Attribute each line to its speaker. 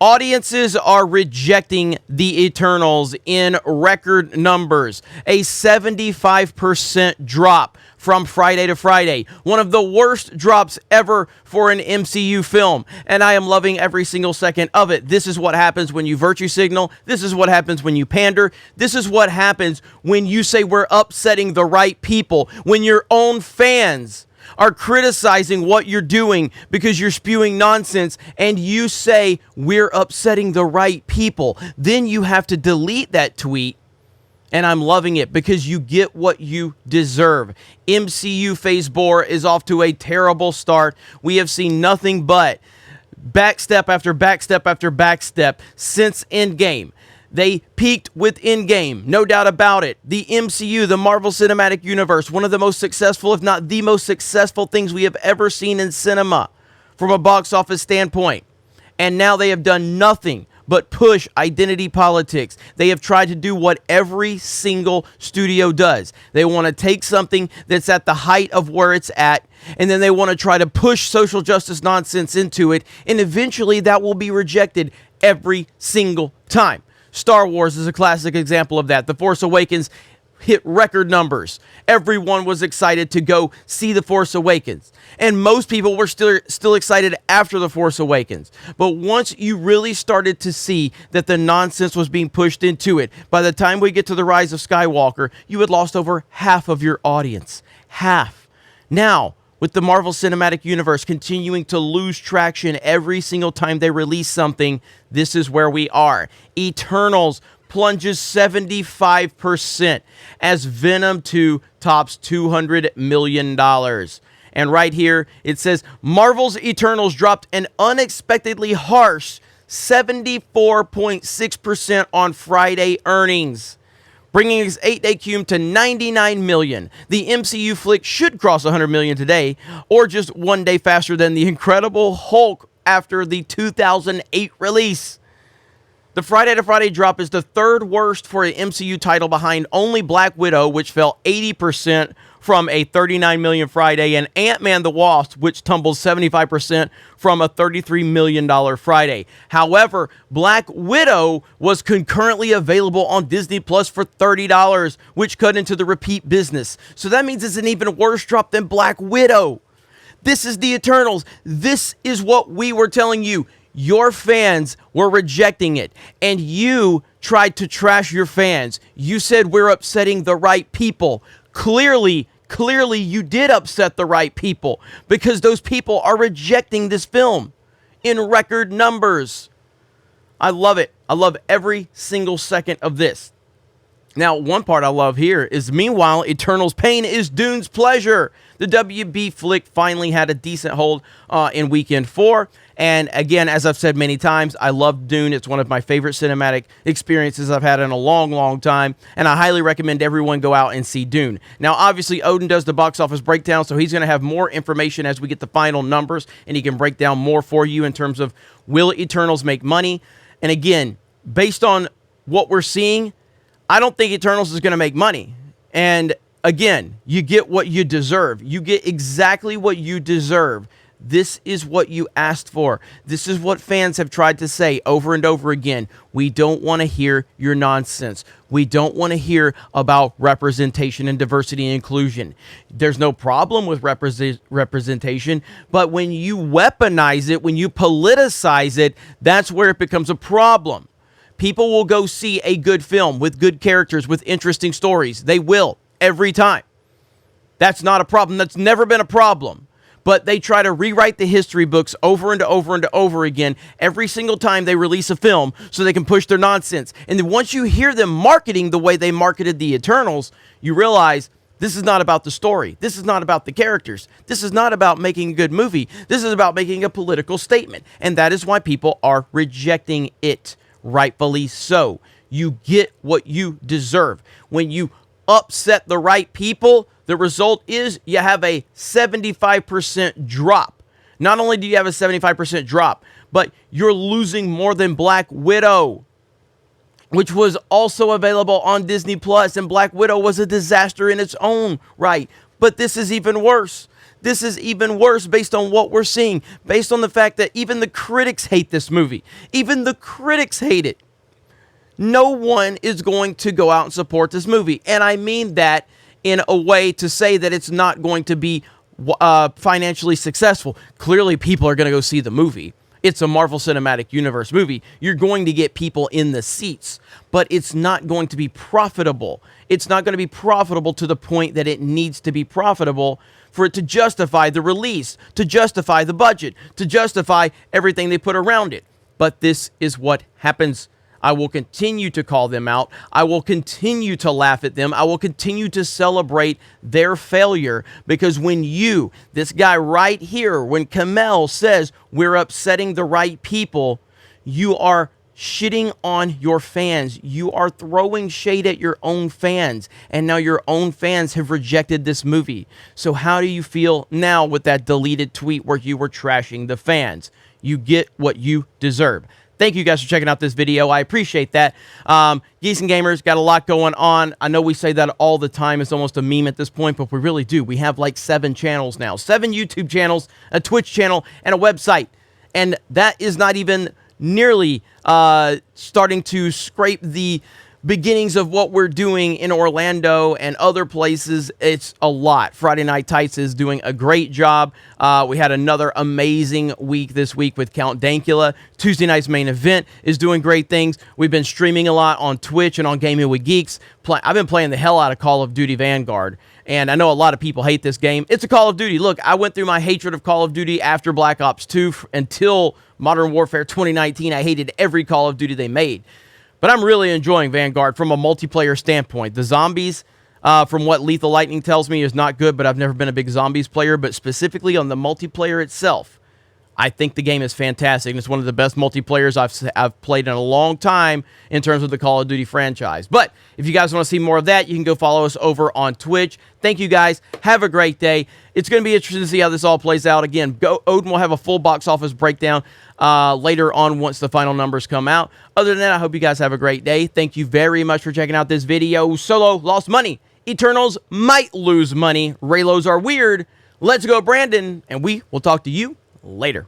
Speaker 1: Audiences are rejecting the Eternals in record numbers. A 75% drop from Friday to Friday. One of the worst drops ever for an MCU film. And I am loving every single second of it. This is what happens when you virtue signal. This is what happens when you pander. This is what happens when you say we're upsetting the right people. When your own fans are criticizing what you're doing because you're spewing nonsense and you say we're upsetting the right people, then you have to delete that tweet. And I'm loving it because you get what you deserve. MCU Phase 4 is off to a terrible start. We have seen nothing but backstep after backstep after backstep since Endgame. They peaked with Endgame, no doubt about it. The MCU, the Marvel Cinematic Universe, one of the most successful, if not the most successful things we have ever seen in cinema from a box office standpoint. And now they have done nothing but push identity politics. They have tried to do what every single studio does. They want to take something that's at the height of where it's at, and then they want to try to push social justice nonsense into it, and eventually that will be rejected every single time. Star Wars is a classic example of that. The Force Awakens hit record numbers. Everyone was excited to go see The Force Awakens. And most people were still excited after The Force Awakens. But once you really started to see that the nonsense was being pushed into it, by the time we get to The Rise of Skywalker, you had lost over half of your audience. Half. Now, with the Marvel Cinematic Universe continuing to lose traction every single time they release something, this is where we are. Eternals plunges 75% as Venom 2 tops $200 million. And right here, it says, Marvel's Eternals dropped an unexpectedly harsh 74.6% on Friday earnings, bringing its 8-day cum to $99 million. The MCU flick should cross $100 million today, or just one day faster than The Incredible Hulk after the 2008 release. The Friday to Friday drop is the third worst for an MCU title behind only Black Widow, which fell 80% from a $39 million Friday, and Ant-Man the Wasp, which tumbled 75% from a $33 million Friday. However, Black Widow was concurrently available on Disney Plus for $30, which cut into the repeat business. So that means it's an even worse drop than Black Widow. This is the Eternals. This is what we were telling you. Your fans were rejecting it, and you tried to trash your fans. You said we're upsetting the right people. Clearly, you did upset the right people because those people are rejecting this film in record numbers. I love it. I love every single second of this. Now, one part I love here is, meanwhile, Eternals' pain is Dune's pleasure. The WB flick finally had a decent hold in weekend 4. And again, as I've said many times, I love Dune. It's one of my favorite cinematic experiences I've had in a long, long time. And I highly recommend everyone go out and see Dune. Now, obviously, Odin does the box office breakdown, so he's going to have more information as we get the final numbers, and he can break down more for you in terms of will Eternals make money. And again, based on what we're seeing, I don't think Eternals is going to make money. And again, you get what you deserve. You get exactly what you deserve. This is what you asked for. This is what fans have tried to say over and over again. We don't want to hear your nonsense. We don't want to hear about representation and diversity and inclusion. There's no problem with representation, but when you weaponize it, when you politicize it, that's where it becomes a problem. People will go see a good film with good characters, with interesting stories. They will, every time. That's not a problem. That's never been a problem. But they try to rewrite the history books over and over and over again every single time they release a film so they can push their nonsense. And then once you hear them marketing the way they marketed the Eternals, you realize this is not about the story. This is not about the characters. This is not about making a good movie. This is about making a political statement. And that is why people are rejecting it. Rightfully so. You get what you deserve. When you upset the right people, the result is you have a 75% drop. Not only do you have a 75% drop, but you're losing more than Black Widow, which was also available on Disney Plus, and Black Widow was a disaster in its own right. But this is even worse. This is even worse based on what we're seeing, based on the fact that even the critics hate this movie. Even the critics hate it. No one is going to go out and support this movie. And I mean that in a way to say that it's not going to be financially successful. Clearly, people are going to go see the movie. It's a Marvel Cinematic Universe movie. You're going to get people in the seats, but it's not going to be profitable. It's not going to be profitable to the point that it needs to be profitable for it to justify the release, to justify the budget, to justify everything they put around it. But this is what happens. I will continue to call them out. I will continue to laugh at them. I will continue to celebrate their failure, because when you, this guy right here, when Kamel says we're upsetting the right people, you are shitting on your fans. You are throwing shade at your own fans, and now your own fans have rejected this movie. So how do you feel now with that deleted tweet where you were trashing the fans? You get what you deserve. Thank you guys for checking out this video. I appreciate that. Geeks and Gamers got a lot going on. I know we say that all the time. It's almost a meme at this point, but we really do. We have like 7 channels now. 7 YouTube channels, a Twitch channel, and a website. And that is not even nearly starting to scrape the beginnings of what we're doing in Orlando and other places. It's a lot. Friday Night Tights is doing a great job. We had another amazing week this week with Count Dankula. Tuesday night's main event is doing great things. We've been streaming a lot on Twitch and on Gaming with Geeks. I've been playing the hell out of Call of Duty Vanguard, and I know a lot of people hate this game. It's a Call of Duty. Look, I went through my hatred of Call of Duty after Black Ops 2 until Modern Warfare 2019. I hated every Call of Duty they made. But I'm really enjoying Vanguard from a multiplayer standpoint. The zombies, from what Lethal Lightning tells me, is not good, but I've never been a big zombies player. But specifically on the multiplayer itself, I think the game is fantastic. And it's one of the best multiplayers I've played in a long time in terms of the Call of Duty franchise. But if you guys want to see more of that, you can go follow us over on Twitch. Thank you guys. Have a great day. It's going to be interesting to see how this all plays out. Again, Odin will have a full box office breakdown later on once the final numbers come out. Other than that, I hope you guys have a great day. Thank you very much for checking out this video. Solo lost money. Eternals might lose money. Raylos are weird. Let's go, Brandon. And we will talk to you later.